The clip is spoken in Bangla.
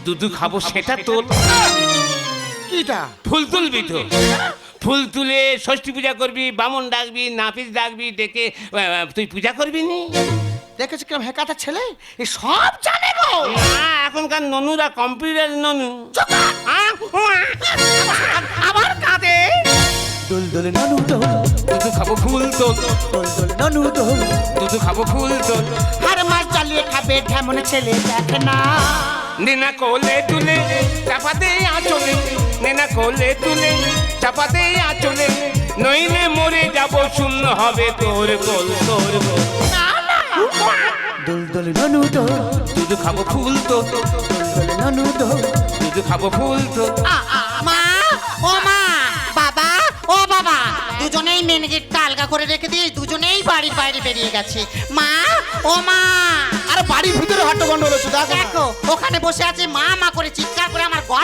দুধু খাবো সেটা তোল। কিটা? ফুল তুলবি তো? ফুল তুলে ষষ্ঠী পূজা করবি, বামন ডাকবি, নাপিত ডাকবি, ডেকে তুই পূজা করবি নি? দেখেছি কেমন হেকাটা ছেলে, এ সব জানে গো। না, এখনকার ননুরা কম্পিউটার ননু। আবার কাঁদে। দোল দোল ননু দোল, দুধু খাবো ফুল তোল, দোল দোল ননু দোল। দুধু খাবো ফুল তোল। আর মাছ জ্বালিয়ে খাবে ঢেমন ছেলে দেখে না। নেনা কোলে তুলে চাপাতে আঁচলে, নেনা কোলে তুলে চাপাতে আঁচলে, নইলে মরে যাব শূন্য হবে তোর কোল, তোর কোল। দোল দোল ননু দোল, দুধু খাবো ফুল তোল, দোল দোল ননু দোল। দুধু খাবো ফুল তোল। মা, ও মা, বাবা, ও বাবা, দুজনেই মেন গেটটা আলগা করে রেখে দিয়ে দুজনেই বাড়ির বাইরে বেরিয়ে গেছে। মা, ও মা, আরে বাড়ির ভিতরে হট্টগন্ডল হচ্ছে, দেখো না। দেখো ওখানে বসে আছে মা মা করে চিৎকার করে আমার গলা